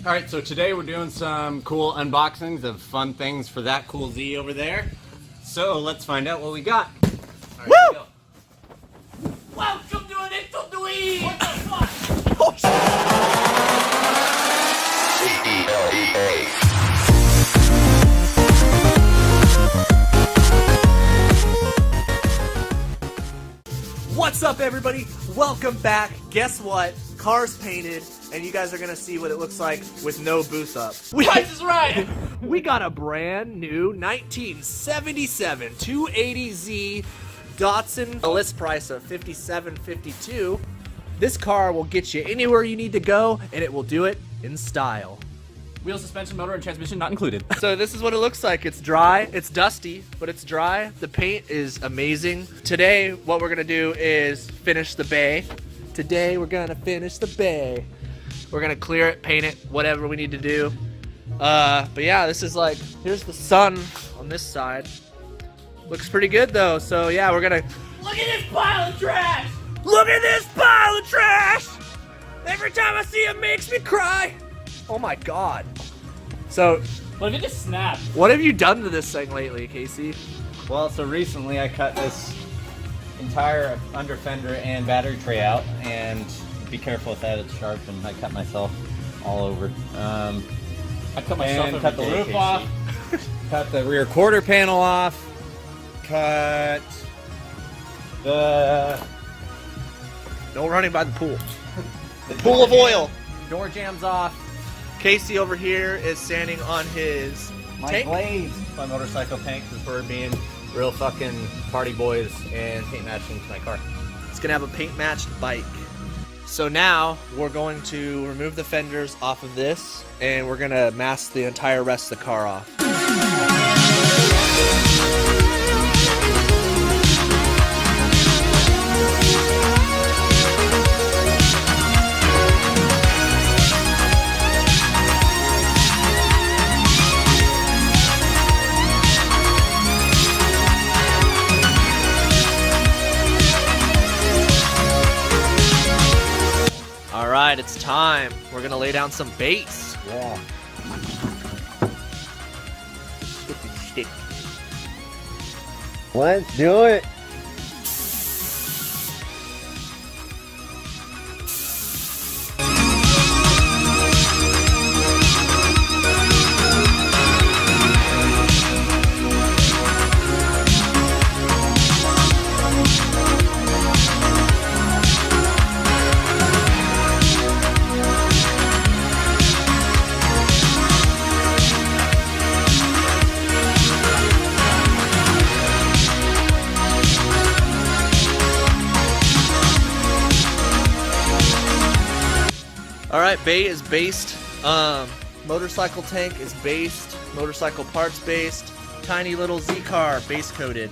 Alright, so today we're doing some cool unboxings of fun things for that cool Z over there. So let's find out what we got. All right, Woo! Welcome to an Synthwave! What the fuck? Oh, what's up, everybody? Welcome back. Guess what? Car's painted, and you guys are gonna see what it looks like with no boost up. Price is right! We got a brand new 1977 280Z DATSUN, a list price of $57.52. This car will get you anywhere you need to go, and it will do it in style. Wheel, suspension, motor, and transmission not included. So this is what it looks like. It's dry, it's dusty, but it's dry. The paint is amazing. Today, what we're gonna do is finish the bay. Today, we're gonna finish the bay. We're gonna clear it, paint it, whatever we need to do. But yeah, this is like, here's the sun on this side. Looks pretty good though, so yeah, we're gonna... Look at this pile of trash! Look at this pile of trash! Every time I see it makes me cry. Oh my God. So, What if it just snapped? what have you done to this thing lately, Casey? Well, so recently I cut this entire under fender and battery tray out, and be careful with that, it's sharp, and I cut myself all over. I cut myself And every cut the day, roof Casey. off, cut the rear quarter panel off, cut the No running by the pool. pool of oil. Door jams off. Casey over here is standing on his My tank. blades. My motorcycle tank is for being real fucking party boys and paint matching to my car. It's gonna have a paint matched bike. So now we're going to remove the fenders off of this, and we're gonna mask the entire rest of the car off. All right, it's time. We're gonna lay down some base. Yeah. Stick. Let's do it. All right, bay is based. Motorcycle tank is based. Motorcycle parts based. Tiny little Z car base coated.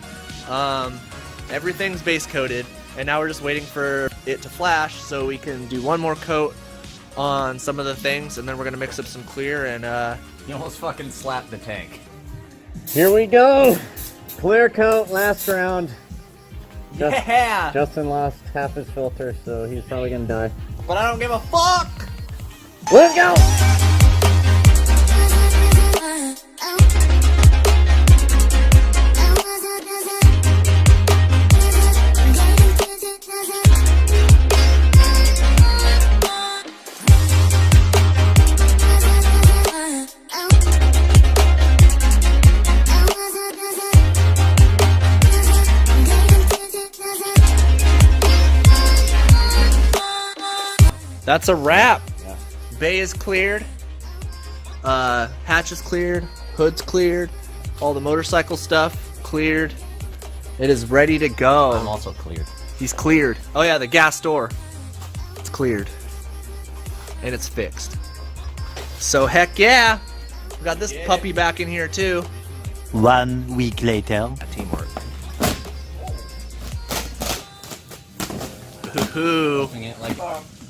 Everything's base coated, and now we're just waiting for it to flash so we can do one more coat on some of the things, and then we're gonna mix up some clear and You almost fucking slapped the tank. Here we go! Clear coat, last round. yeah. Justin lost half his filter, so he's probably gonna die. But I don't give a fuck. Let's go! That's a wrap. Yeah. Bay is cleared. Hatch is cleared. Hood's cleared. All the motorcycle stuff cleared. It is ready to go. I'm also cleared. He's cleared. Oh yeah, the gas door. It's cleared. And it's fixed. So heck yeah. We got this puppy back in here too. 1 week later. Teamwork. Hoo-hoo. Opening it like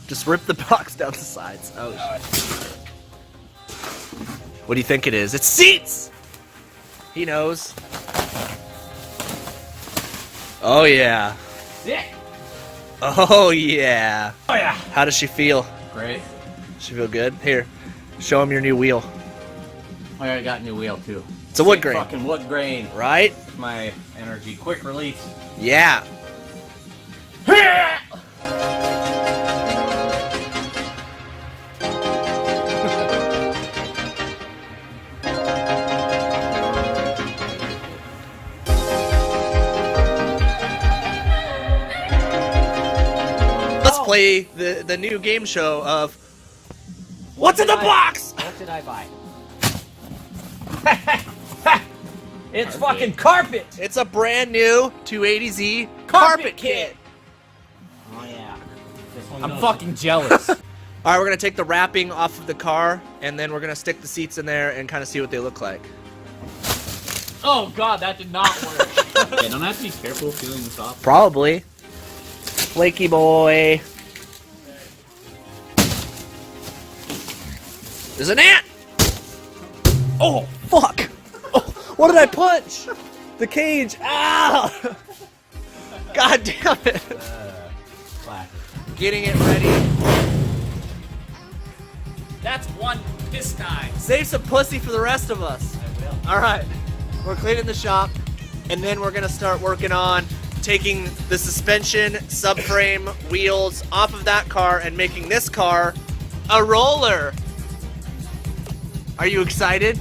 Just rip the box down the sides. Oh. What do you think it is? It's seats! He knows. Oh yeah. Sick! Oh yeah. Oh yeah! How does she feel? great. She feel good? Here. Show them your new wheel. I already got a new wheel too. It's a wood Sick grain. Fucking wood grain. Right? My energy. Quick release. Yeah. Let's play the new game show of What's in the box? What did I buy? It's fucking carpet. It's a brand new 280Z carpet kit. Oh yeah. This one I'm goes- fucking jealous. All right, we're gonna take the wrapping off of the car, and then we're gonna stick the seats in there and kind of see what they look like. Oh god, that did not work. Yeah, don't I have to be careful peeling this off? Probably. Flaky boy. There's an ant! Oh, fuck! Oh, what did I punch? The cage. Ow! God damn it. Getting it ready. That's one piss guy. Save some pussy for the rest of us. All right, we're cleaning the shop, and then we're gonna start working on taking the suspension, subframe, wheels off of that car and making this car a roller. Are you excited?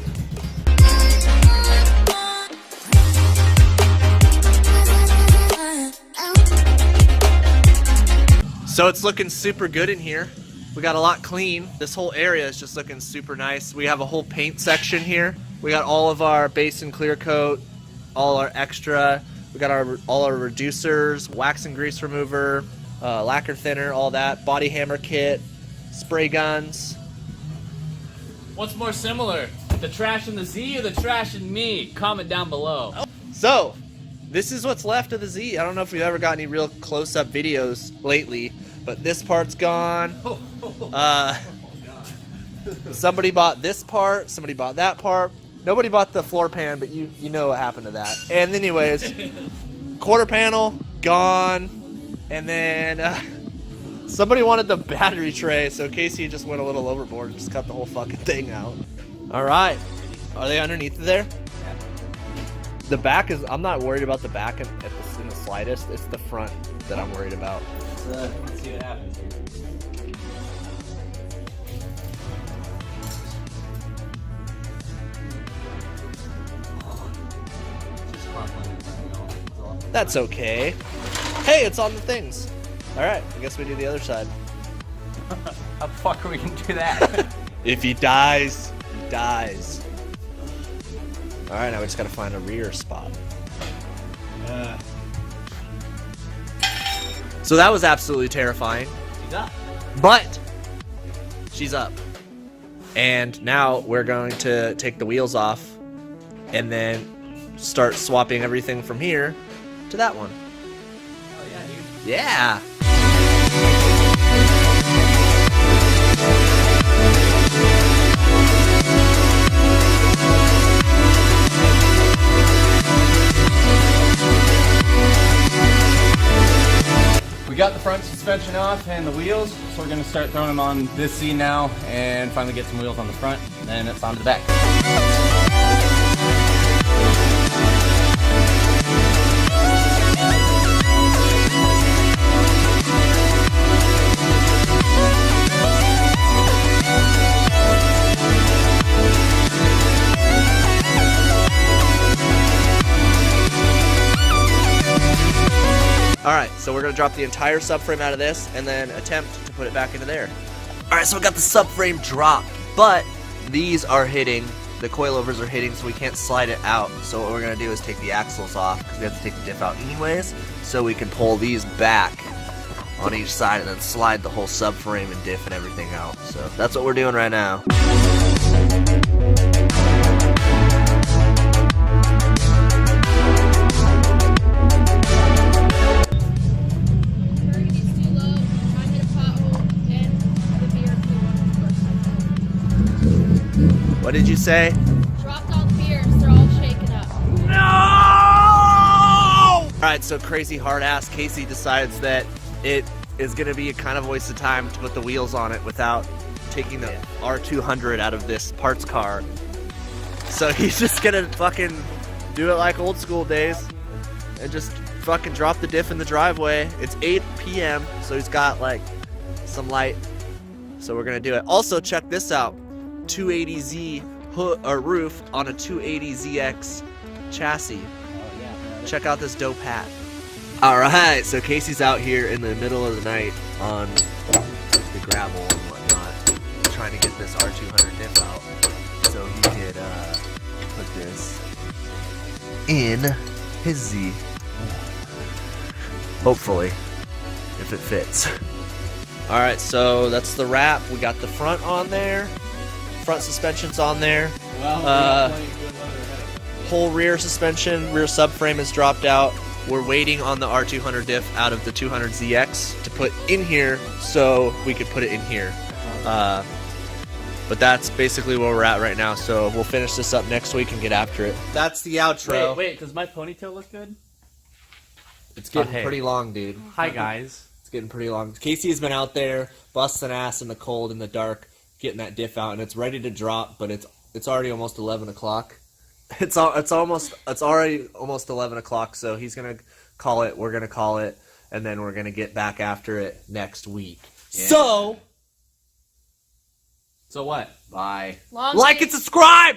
So it's looking super good in here. We got a lot clean. This whole area is just looking super nice. We have a whole paint section here. We got all of our base and clear coat, all our extra. We got all our reducers, wax and grease remover, lacquer thinner, all that. Body hammer kit, spray guns. What's more similar? The trash in the Z or the trash in me? Comment down below. So, this is what's left of the Z. I don't know if we've ever got any real close-up videos lately, but this part's gone. Somebody bought this part, somebody bought that part. Nobody bought the floor pan, but you know what happened to that. And anyways, quarter panel, gone. And then somebody wanted the battery tray, so Casey just went a little overboard and just cut the whole fucking thing out. All right. Are they underneath there? The back is, I'm not worried about the back in the slightest. It's the front that I'm worried about. Let's see what happens here. That's okay. Hey, it's on the things. All right, I guess we do the other side. How the fuck are we gonna do that? If he dies, he dies. All right, now we just gotta find a rear spot. So that was absolutely terrifying. She's up. But she's up. And now we're going to take the wheels off and then start swapping everything from here to that one. Oh yeah, dude. Yeah. We got the front suspension off and the wheels, so we're gonna start throwing them on this Z now and finally get some wheels on the front, then it's on to the back. Alright, so we're going to drop the entire subframe out of this and then attempt to put it back into there. Alright, so we got the subframe dropped, but these are hitting, the coilovers are hitting, so we can't slide it out. So what we're going to do is take the axles off, because we have to take the diff out anyways, so we can pull these back on each side and then slide the whole subframe and diff and everything out. So that's what we're doing right now. What did you say? Dropped all the beers, they're all shaken up. No! Alright, so crazy hard ass Casey decides that it is gonna be a kind of waste of time to put the wheels on it without taking the R200 out of this parts car. So he's just gonna fucking do it like old school days and just fucking drop the diff in the driveway. It's 8 p.m. so he's got like some light. So we're gonna do it. Also, check this out: 280Z hood or roof on a 280ZX chassis. Check out this dope hat. All right, so Casey's out here in the middle of the night on the gravel and whatnot, trying to get this R200 diff out so he could put this in his Z. Hopefully, if it fits. All right, so that's the wrap. We got the front on there, front suspension's on there. Whole rear suspension, rear subframe is dropped out. We're waiting on the R200 diff out of the 200ZX to put in here so we could put it in here. But that's basically where we're at right now, so we'll finish this up next week and get after it. That's the outro. Wait, does my ponytail look good? It's getting hey. pretty long, dude. Hi, guys. It's getting pretty long. Casey has been out there busting ass in the cold, in the dark, getting that diff out, and it's ready to drop, but it's already almost 11 o'clock. It's already almost 11 o'clock, so he's gonna call it, we're gonna call it, and then we're gonna get back after it next week. Yeah. So what? bye. Long Like day. and subscribe!